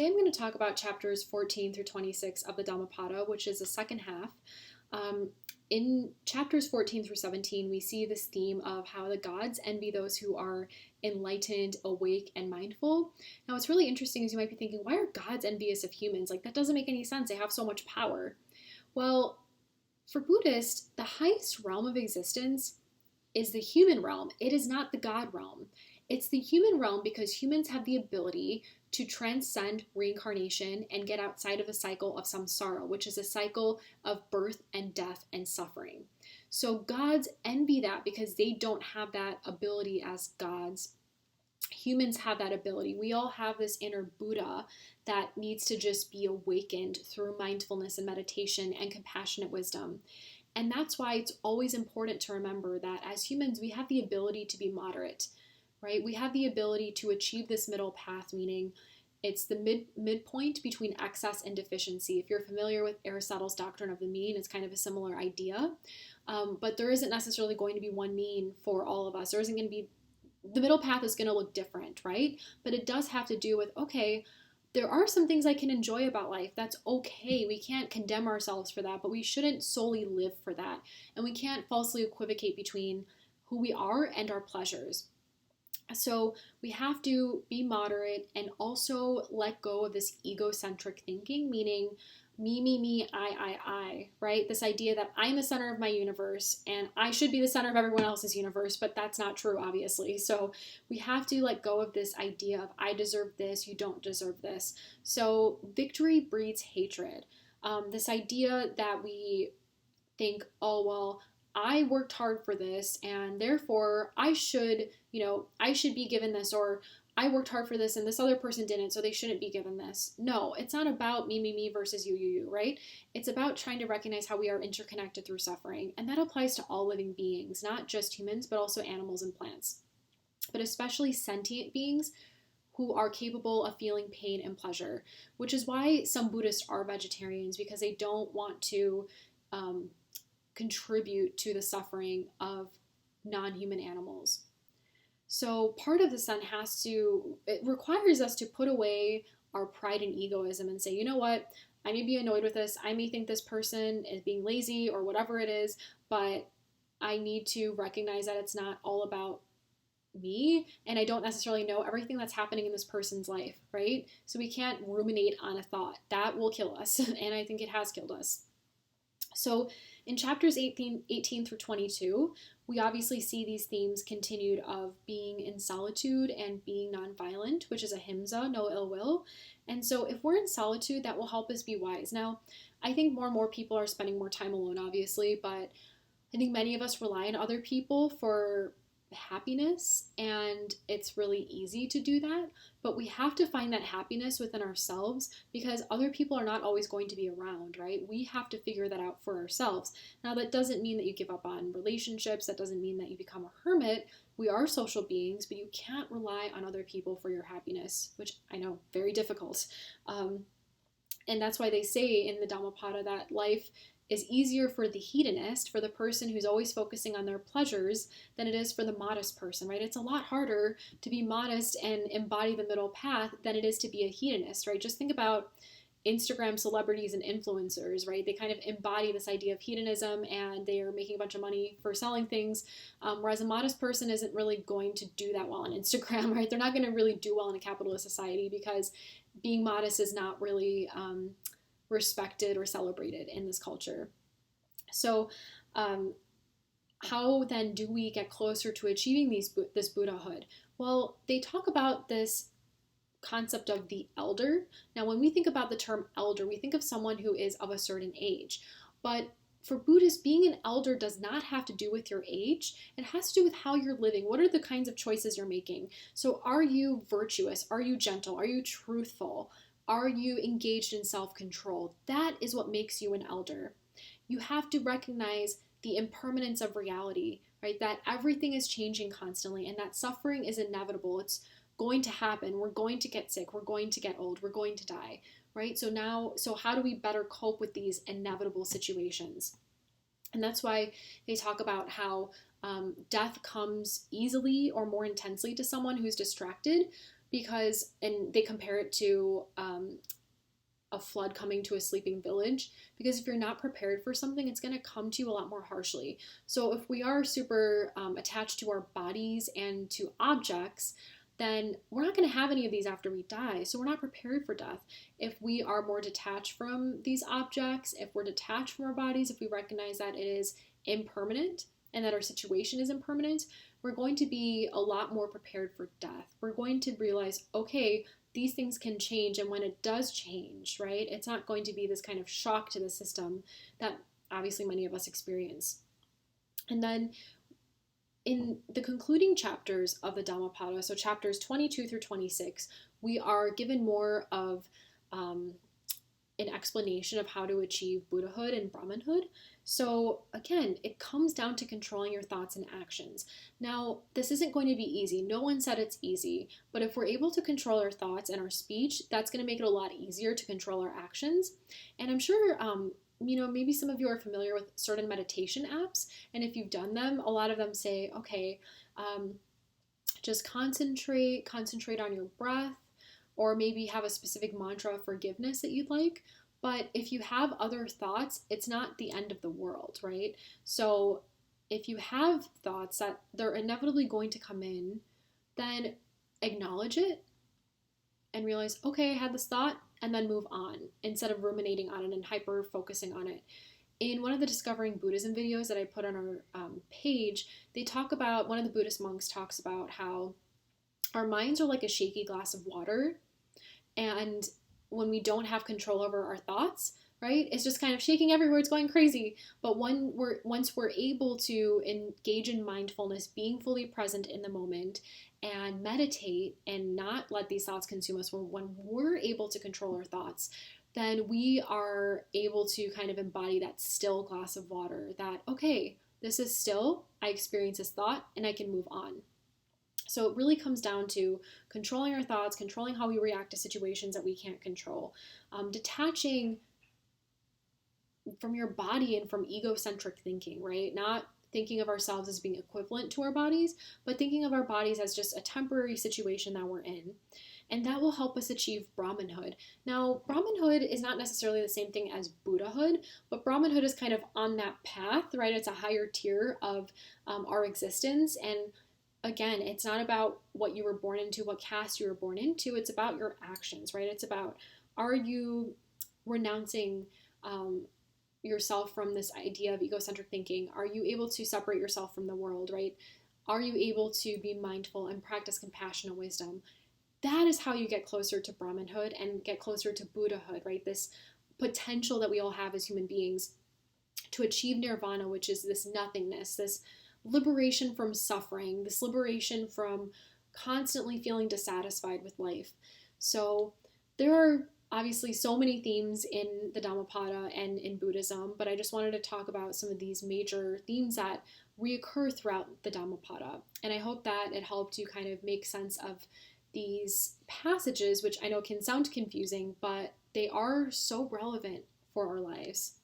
Today I'm going to talk about chapters 14 through 26 of the Dhammapada, which is the second half. In chapters 14 through 17, we see this theme of how the gods envy those who are enlightened, awake, and mindful. Now, what's really interesting is you might be thinking, why are gods envious of humans? Like, that doesn't make any sense. They have so much power. Well, for Buddhists, the highest realm of existence is the human realm. It is not the God realm. It's the human realm because humans have the ability to transcend reincarnation and get outside of a cycle of samsara, which is a cycle of birth and death and suffering. So gods envy that because they don't have that ability as gods. Humans have that ability. We all have this inner Buddha that needs to just be awakened through mindfulness and meditation and compassionate wisdom. And that's why it's always important to remember that as humans, we have the ability to be moderate, right? We have the ability to achieve this middle path, meaning it's the midpoint between excess and deficiency. If you're familiar with Aristotle's doctrine of the mean, it's kind of a similar idea. But there isn't necessarily going to be one mean for all of us. There isn't going to be, the middle path is going to look different, right? But it does have to do with, okay, there are some things I can enjoy about life. That's okay. We can't condemn ourselves for that, but we shouldn't solely live for that. And we can't falsely equivocate between who we are and our pleasures. So we have to be moderate and also let go of this egocentric thinking, meaning me, I, right? This idea that I'm the center of my universe and I should be the center of everyone else's universe, but that's not true, obviously. So we have to let go of this idea of I deserve this, you don't deserve this. So victory breeds hatred. This idea that we think, oh, well, I worked hard for this and therefore I should be given this, or I worked hard for this and this other person didn't, so they shouldn't be given this. No, it's not about me versus you, right? It's about trying to recognize how we are interconnected through suffering. And that applies to all living beings, not just humans, but also animals and plants, but especially sentient beings who are capable of feeling pain and pleasure, which is why some Buddhists are vegetarians, because they don't want to contribute to the suffering of non-human animals. So part of the sun it requires us to put away our pride and egoism and say, you know what, I may be annoyed with this, I may think this person is being lazy or whatever it is, but I need to recognize that it's not all about me, and I don't necessarily know everything that's happening in this person's life, right? So we can't ruminate on a thought. That will kill us, and I think it has killed us. So in chapters 18 through 22, we obviously see these themes continued of being in solitude and being nonviolent, which is ahimsa, no ill will. And so if we're in solitude, that will help us be wise. Now, I think more and more people are spending more time alone, obviously, but I think many of us rely on other people for happiness, and it's really easy to do that, but we have to find that happiness within ourselves because other people are not always going to be around, right? We have to figure that out for ourselves. Now, that doesn't mean that you give up on relationships. That doesn't mean that you become a hermit. We are social beings, but you can't rely on other people for your happiness, which I know, very difficult. And that's why they say in the Dhammapada that life is easier for the hedonist, for the person who's always focusing on their pleasures, than it is for the modest person, right? It's a lot harder to be modest and embody the middle path than it is to be a hedonist, right? Just think about Instagram celebrities and influencers, right? They kind of embody this idea of hedonism and they are making a bunch of money for selling things, whereas a modest person isn't really going to do that well on Instagram, right? They're not going to really do well in a capitalist society because being modest is not really respected or celebrated in this culture. So how then do we get closer to achieving this Buddhahood? Well, they talk about this concept of the elder. Now, when we think about the term elder, we think of someone who is of a certain age. But for Buddhists, being an elder does not have to do with your age. It has to do with how you're living. What are the kinds of choices you're making? So are you virtuous? Are you gentle? Are you truthful? Are you engaged in self-control? That is what makes you an elder. You have to recognize the impermanence of reality, right? That everything is changing constantly and that suffering is inevitable. It's going to happen. We're going to get sick. We're going to get old. We're going to die, right? So how do we better cope with these inevitable situations? And that's why they talk about how death comes easily or more intensely to someone who's distracted, and they compare it to a flood coming to a sleeping village, because if you're not prepared for something, it's going to come to you a lot more harshly. So if we are super attached to our bodies and to objects, then we're not going to have any of these after we die. So we're not prepared for death. If we are more detached from these objects, if we're detached from our bodies, if we recognize that it is impermanent and that our situation is impermanent, we're going to be a lot more prepared for death. We're going to realize, okay, these things can change, and when it does change, right, it's not going to be this kind of shock to the system that obviously many of us experience. And then in the concluding chapters of the Dhammapada, so chapters 22 through 26, we are given more of an explanation of how to achieve Buddhahood and Brahmanhood. So again, it comes down to controlling your thoughts and actions. Now, this isn't going to be easy. No one said it's easy, but if we're able to control our thoughts and our speech, that's going to make it a lot easier to control our actions. And I'm sure, maybe some of you are familiar with certain meditation apps, and if you've done them, a lot of them say, okay, just concentrate on your breath, or maybe have a specific mantra of forgiveness that you'd like. But if you have other thoughts, it's not the end of the world, right? So if you have thoughts that they're inevitably going to come in, then acknowledge it and realize, okay, I had this thought, and then move on instead of ruminating on it and hyper focusing on it. In one of the Discovering Buddhism videos that I put on our page, one of the Buddhist monks talks about how our minds are like a shaky glass of water, and when we don't have control over our thoughts, right, it's just kind of shaking everywhere, it's going crazy. But once we're able to engage in mindfulness, being fully present in the moment, and meditate and not let these thoughts consume us, when we're able to control our thoughts, then we are able to kind of embody that still glass of water, that, okay, this is still, I experience this thought, and I can move on. So it really comes down to controlling our thoughts, controlling how we react to situations that we can't control, detaching from your body and from egocentric thinking, right? Not thinking of ourselves as being equivalent to our bodies, but thinking of our bodies as just a temporary situation that we're in. And that will help us achieve Brahmanhood. Now, Brahmanhood is not necessarily the same thing as Buddhahood, but Brahmanhood is kind of on that path, right? It's a higher tier of our existence. And again, it's not about what you were born into, what caste you were born into. It's about your actions, right? It's about, are you renouncing yourself from this idea of egocentric thinking? Are you able to separate yourself from the world, right? Are you able to be mindful and practice compassion and wisdom? That is how you get closer to Brahmanhood and get closer to Buddhahood, right? This potential that we all have as human beings to achieve nirvana, which is this nothingness, this liberation from suffering, this liberation from constantly feeling dissatisfied with life. So there are obviously so many themes in the Dhammapada and in Buddhism, but I just wanted to talk about some of these major themes that reoccur throughout the Dhammapada. And I hope that it helped you kind of make sense of these passages, which I know can sound confusing, but they are so relevant for our lives.